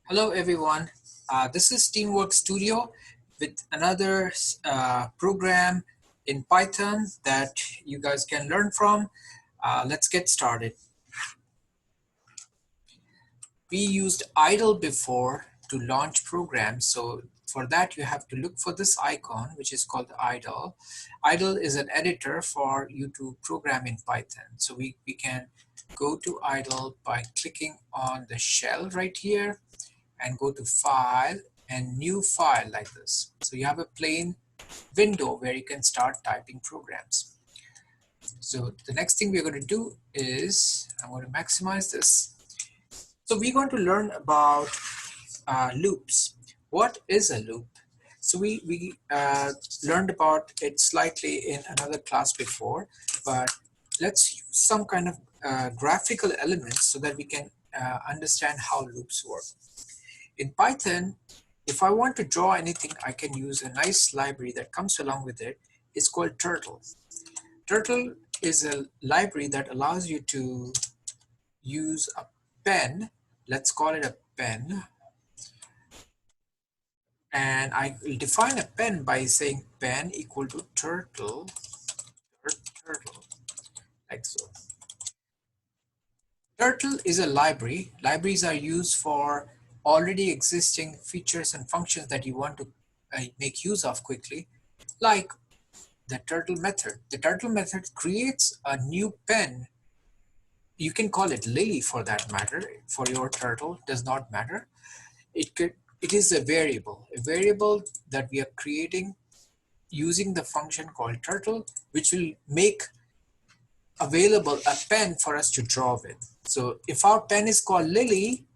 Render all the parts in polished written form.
Hello everyone, this is Teamwork Studio with another program in Python that you guys can learn from. Let's get started. We used idle before to launch programs, so for that you have to look for this icon which is called idle. Idle is an editor for you to program in Python. So we can go to idle by clicking on the shell right here and go to File and New File like this. So you have a plain window where you can start typing programs. So the next thing we're going to do is I'm going to maximize this. So we're going to learn about loops. What is a loop? So we learned about it slightly in another class before, but let's use some kind of graphical elements so that we can understand how loops work. In Python, if I want to draw anything, I can use a nice library that comes along with it. It's called Turtle. Turtle is a library that allows you to use a pen. Let's call it a pen. And I will define a pen by saying pen equal to turtle, turtle, like so. Turtle is a library. Libraries are used for already existing features and functions that you want to make use of quickly, like the turtle method. The turtle method creates a new pen. You can call it Lily for that matter. For your turtle, does not matter. It is a variable that we are creating using the function called turtle, which will make available a pen for us to draw with. So if our pen is called Lily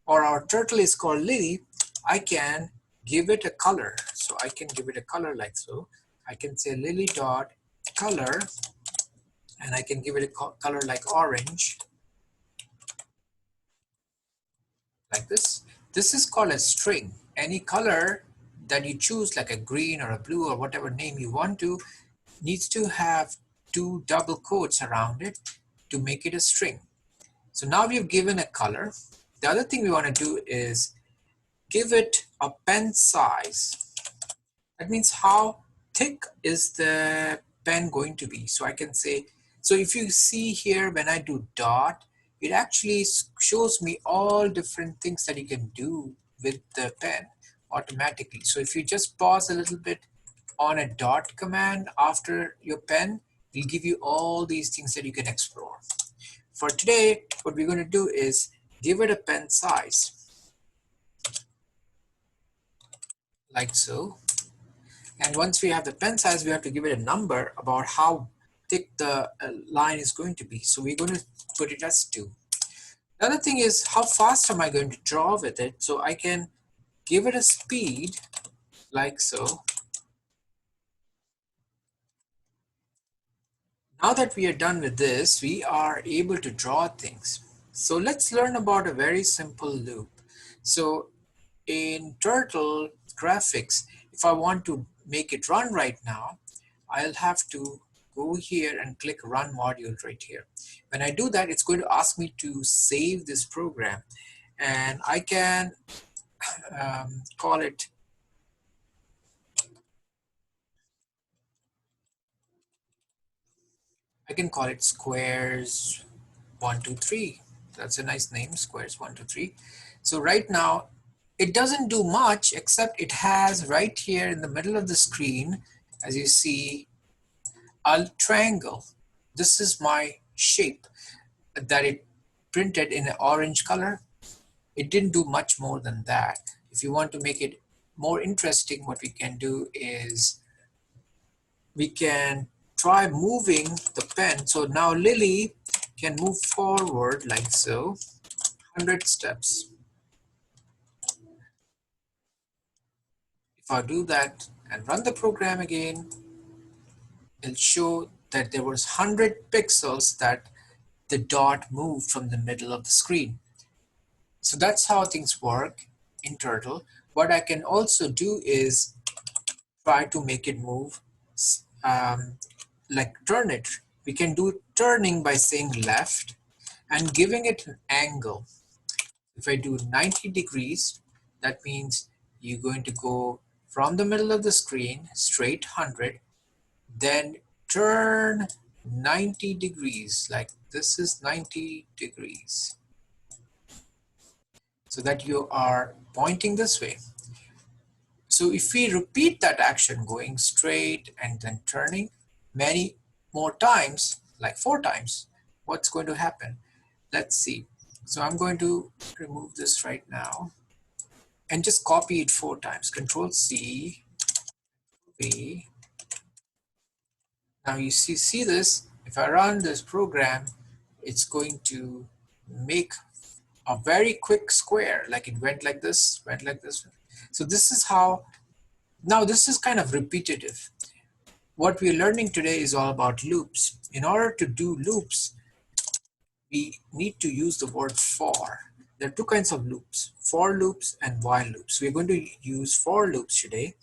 or our turtle is called Lily, I can give it a color. So I can give it a color like so. I can say Lily dot color, and I can give it a color like orange, like this. This is called a string. Any color that you choose, like a green or a blue or whatever name you want to, needs to have two double quotes around it to make it a string. So now we've given a color. The other thing we want to do is give it a pen size. That means how thick is the pen going to be. So I can say, so if you see here when I do dot, it actually shows me all different things that you can do with the pen automatically. So if you just pause a little bit on a dot command after your pen, it'll give you all these things that you can explore. For today, what we're going to do is give it a pen size, like so. And once we have the pen size, we have to give it a number about how thick the line is going to be. So we're going to put it as 2. The other thing is, how fast am I going to draw with it? So I can give it a speed like so. Now that we are done with this, we are able to draw things. So let's learn about a very simple loop. So in Turtle graphics, if I want to make it run right now, I'll have to go here and click Run Module right here. When I do that, it's going to ask me to save this program. And I can call it, Squares 123. That's a nice name, Squares 123. So right now, it doesn't do much except it has right here in the middle of the screen, as you see, a triangle. This is my shape that it printed in an orange color. It didn't do much more than that. If you want to make it more interesting, what we can do is we can try moving the pen. So now Lily can move forward like so, 100 steps. If I do that and run the program again, it'll show that there was 100 pixels that the dot moved from the middle of the screen. So that's how things work in Turtle. What I can also do is try to make it move, like turn it. We can do turning by saying left and giving it an angle. If I do 90 degrees, that means you're going to go from the middle of the screen straight 100, then turn 90 degrees, like this is 90 degrees, so that you are pointing this way. So if we repeat that action, going straight and then turning many more times, like 4 times, what's going to happen? Let's see. So I'm going to remove this right now and just copy it 4 times. Control C, V. Now you see this, if I run this program, it's going to make a very quick square, like it went like this, went like this. So this is how, now this is kind of repetitive. What we're learning today is all about loops. In order to do loops, we need to use the word for. There are two kinds of loops, for loops and while loops. We're going to use for loops today.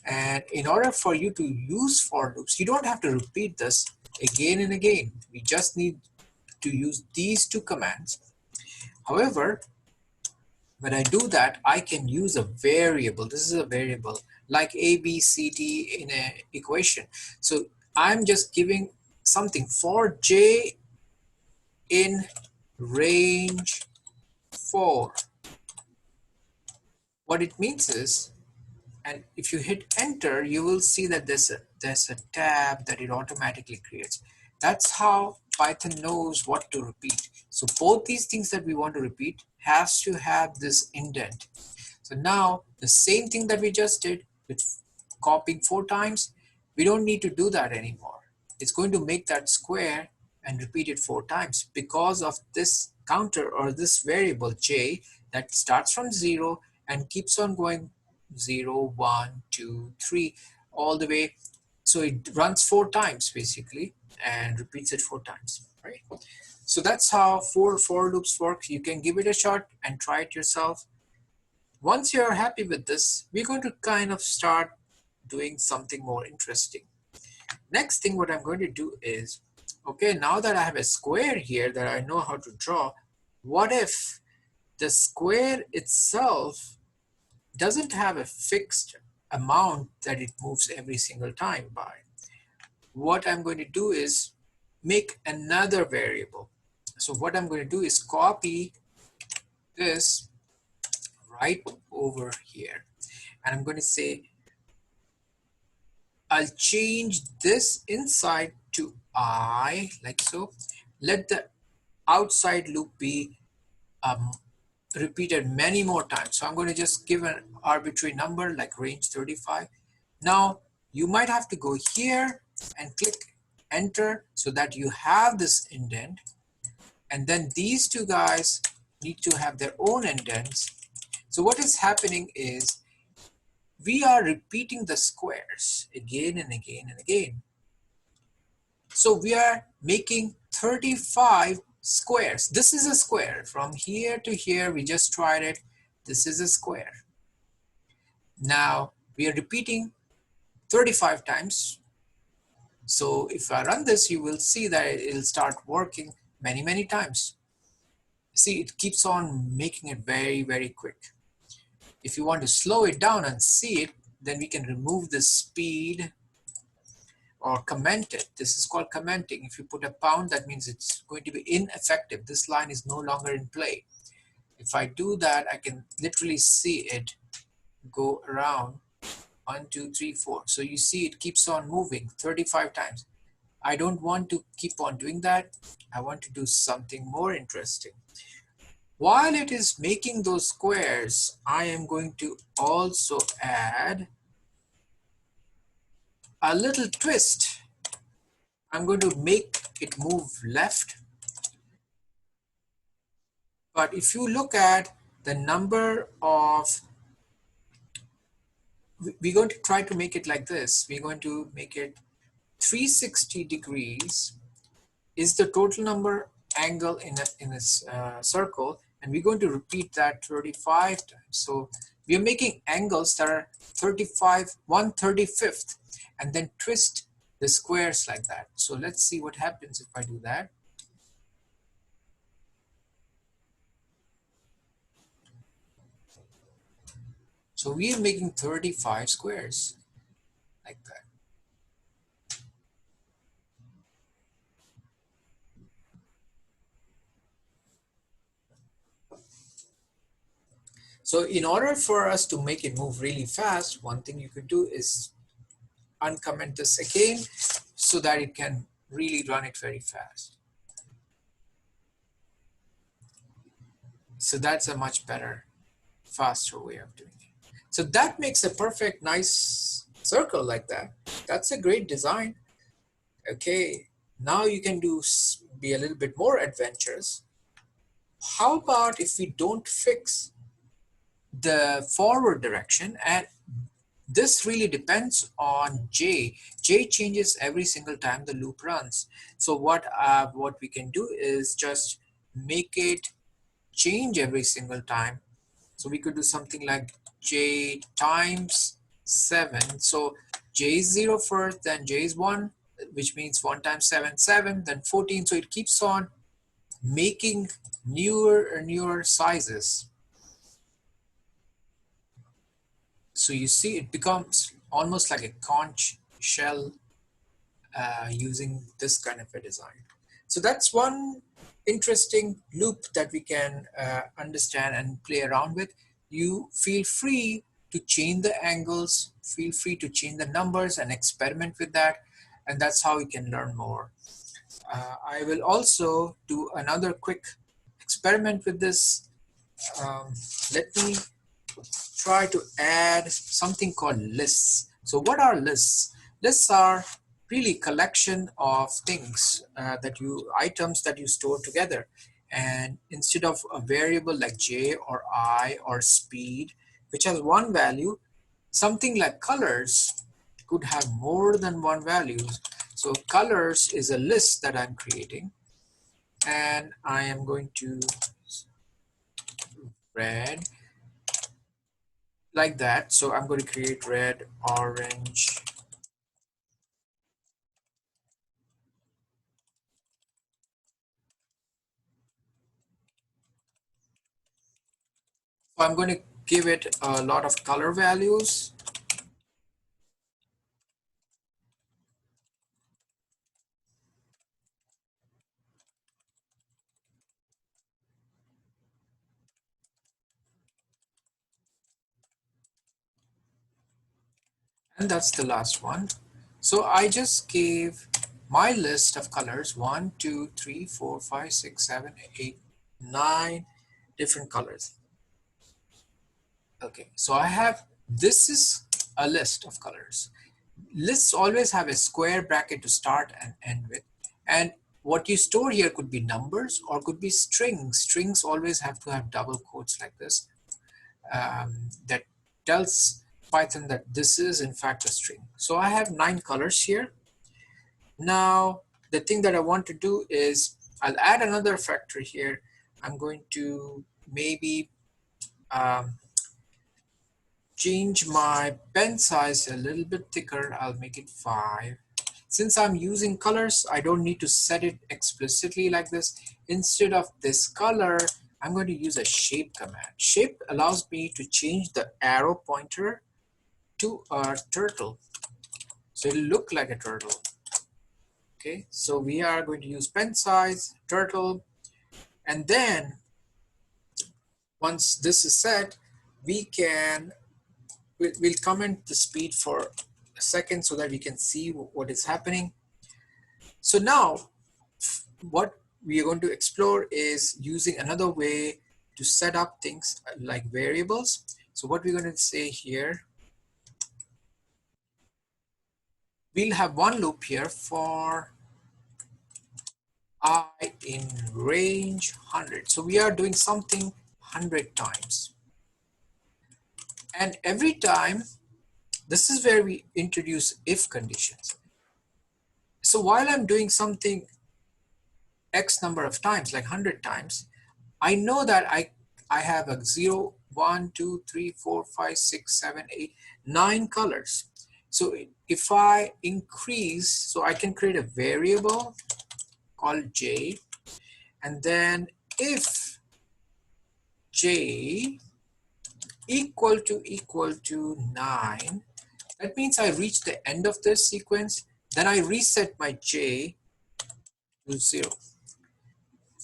And in order for you to use for loops, you don't have to repeat this again and again. We just need to use these two commands. However, when I do that, I can use a variable. This is a variable like A, B, C, D in an equation. So I'm just giving something for J in range 4. What it means is, and if you hit enter, you will see that there's a tab that it automatically creates. That's how Python knows what to repeat. So both these things that we want to repeat has to have this indent. So now the same thing that we just did with copying 4 times, we don't need to do that anymore. It's going to make that square and repeat it 4 times because of this counter or this variable J that starts from 0 and keeps on going 0, 1, 2, 3 all the way. So it runs 4 times basically and repeats it 4 times, right? So that's how for loops work. You can give it a shot and try it yourself. Once you're happy with this, we're going to kind of start doing something more interesting. Next thing what I'm going to do is, okay, now that I have a square here that I know how to draw, what if the square itself doesn't have a fixed amount that it moves every single time by? What I'm going to do is make another variable. So what I'm going to do is copy this right over here. And I'm going to say, I'll change this inside to I, like so. Let the outside loop be repeated many more times. So I'm going to just give an arbitrary number like range 35. Now you might have to go here and click enter so that you have this indent. And then these two guys need to have their own indents. So what is happening is we are repeating the squares again and again and again. So we are making 35 squares. This is a square. From here to here, we just tried it. This is a square. Now we are repeating 35 times. So if I run this, you will see that it'll start working many, many times. See, it keeps on making it very, very quick. If you want to slow it down and see it, then we can remove the speed or comment it. This is called commenting. If you put a pound, that means it's going to be ineffective. This line is no longer in play. If I do that, I can literally see it go around 1, 2, 3, 4. So you see it keeps on moving 35 times. I don't want to keep on doing that. I want to do something more interesting. While it is making those squares, I am going to also add a little twist. I'm going to make it move left. But if you look at the number of, we're going to try to make it like this. We're going to make it 360 degrees is the total number angle in a circle, and we're going to repeat that 35 times. So we are making angles that are 35, 1/35th, and then twist the squares like that. So let's see what happens if I do that. So we are making 35 squares like that. So in order for us to make it move really fast, one thing you could do is uncomment this again so that it can really run it very fast. So that's a much better, faster way of doing it. So that makes a perfect, nice circle like that. That's a great design. Okay, now you can be a little bit more adventurous. How about if we don't fix the forward direction, and this really depends on J. J changes every single time the loop runs. So what we can do is just make it change every single time. So we could do something like J times 7. So J is 0 first, then J is 1, which means 1 times 7, 7, then 14. So it keeps on making newer and newer sizes. So you see it becomes almost like a conch shell using this kind of a design. So that's one interesting loop that we can understand and play around with. You feel free to change the angles, feel free to change the numbers and experiment with that. And that's how you can learn more. I will also do another quick experiment with this. Let me try to add something called lists. So what are lists? Lists are really collection of things items that you store together. And instead of a variable like j or I or speed, which has one value, something like colors could have more than one value. So colors is a list that I'm creating, and I am going to red like that. So I'm going to create red, orange. So I'm going to give it a lot of color values. And that's the last one. So I just gave my list of colors 1, 2, 3, 4, 5, 6, 7, 8, 9 different colors. Okay, so this is a list of colors. Lists always have a square bracket to start and end with. And what you store here could be numbers or could be strings. Strings always have to have double quotes like this. That tells Python that this is in fact a string. So I have 9 colors here. Now, the thing that I want to do is I'll add another factor here. I'm going to maybe um, change my pen size a little bit thicker. I'll make it 5. Since I'm using colors, I don't need to set it explicitly like this. Instead of this color, I'm going to use a shape command. Shape allows me to change the arrow pointer to a turtle. So it'll look like a turtle. Okay, so we are going to use pen size, turtle, and then once this is set, we'll comment the speed for a second so that we can see what is happening. So now what we are going to explore is using another way to set up things like variables. So what we're going to say here, we'll have one loop here for I in range 100. So we are doing something 100 times. And every time, this is where we introduce if conditions. So while I'm doing something X number of times, like 100 times, I know that I have a 0, 1, 2, 3, 4, 5, 6, 7, 8, 9 colors. So if I increase, so I can create a variable called J, and then if J equal to 9. That means I reach the end of this sequence. Then I reset my j to 0.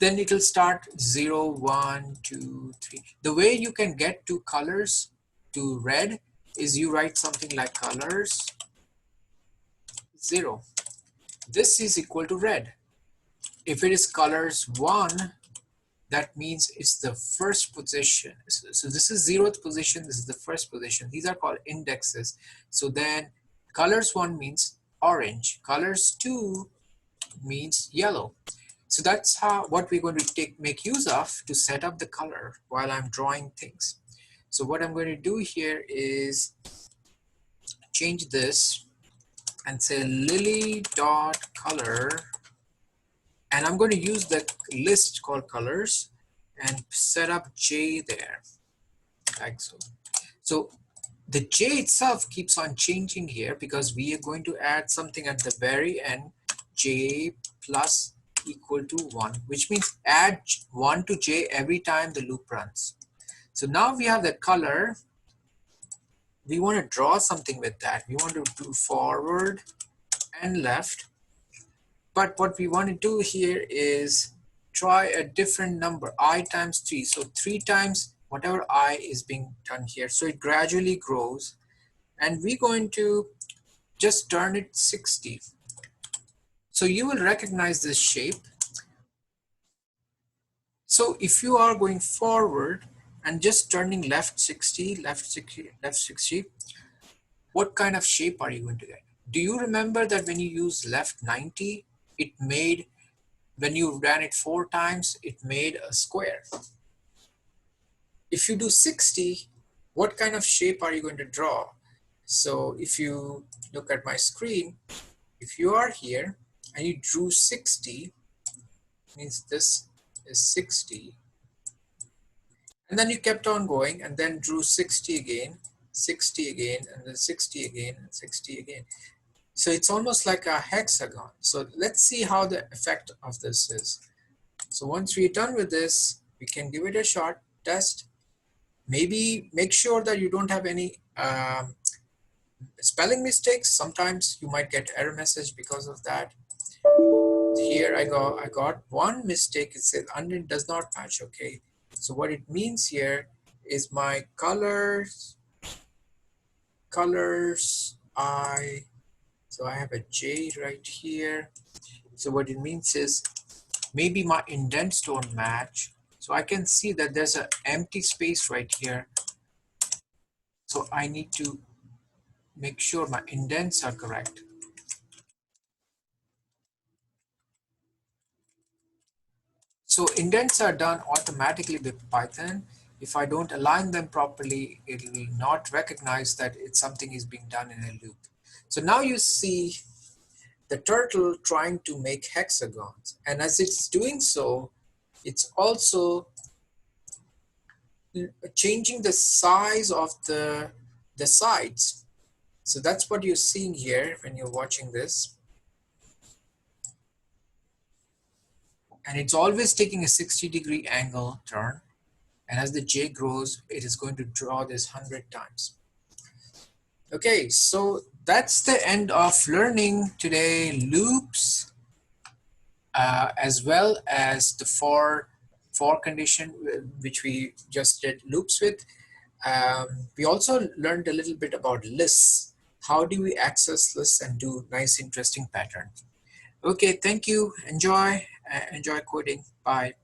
Then it will start 0, 1, 2, 3. The way you can get two colors to red is you write something like colors 0. This is equal to red. If it is colors 1, that means it's the first position. So this is 0th position, this is the first position. These are called indexes. So then colors 1 means orange, colors 2 means yellow. So that's how what we're going to make use of to set up the color while I'm drawing things. So what I'm going to do here is change this and say lily dot color, and I'm going to use the list called colors and set up j there, like so. So the j itself keeps on changing here because we are going to add something at the very end, j plus equal to 1, which means add 1 to j every time the loop runs. So now we have the color. We want to draw something with that. We want to do forward and left. But what we want to do here is try a different number, I times 3. So 3 times whatever I is being done here. So it gradually grows. And we're going to just turn it 60. So you will recognize this shape. So if you are going forward and just turning left 60, left 60, left 60, what kind of shape are you going to get? Do you remember that when you use left 90, it made, when you ran it 4 times, it made a square? If you do 60, what kind of shape are you going to draw? So if you look at my screen, if you are here and you drew 60, means this is 60, and then you kept on going and then drew 60 again, 60 again, and then 60 again, and 60 again. So it's almost like a hexagon. So let's see how the effect of this is. So once we're done with this, we can give it a shot, test. Maybe make sure that you don't have any spelling mistakes. Sometimes you might get error message because of that. Here I got one mistake. It says onion does not match. Okay, so what it means here is my colors I, so I have a J right here. So what it means is maybe my indents don't match. So I can see that there's an empty space right here. So I need to make sure my indents are correct. So indents are done automatically with Python. If I don't align them properly, it will not recognize that it's something is being done in a loop. So now you see the turtle trying to make hexagons. And as it's doing so, it's also changing the size of the sides. So that's what you're seeing here when you're watching this. And it's always taking a 60-degree angle turn. And as the J grows, it is going to draw this 100 times. Okay, so that's the end of learning today loops, as well as the for condition, which we just did loops with. We also learned a little bit about lists. How do we access lists and do nice, interesting patterns? Okay, thank you. Enjoy coding. Bye.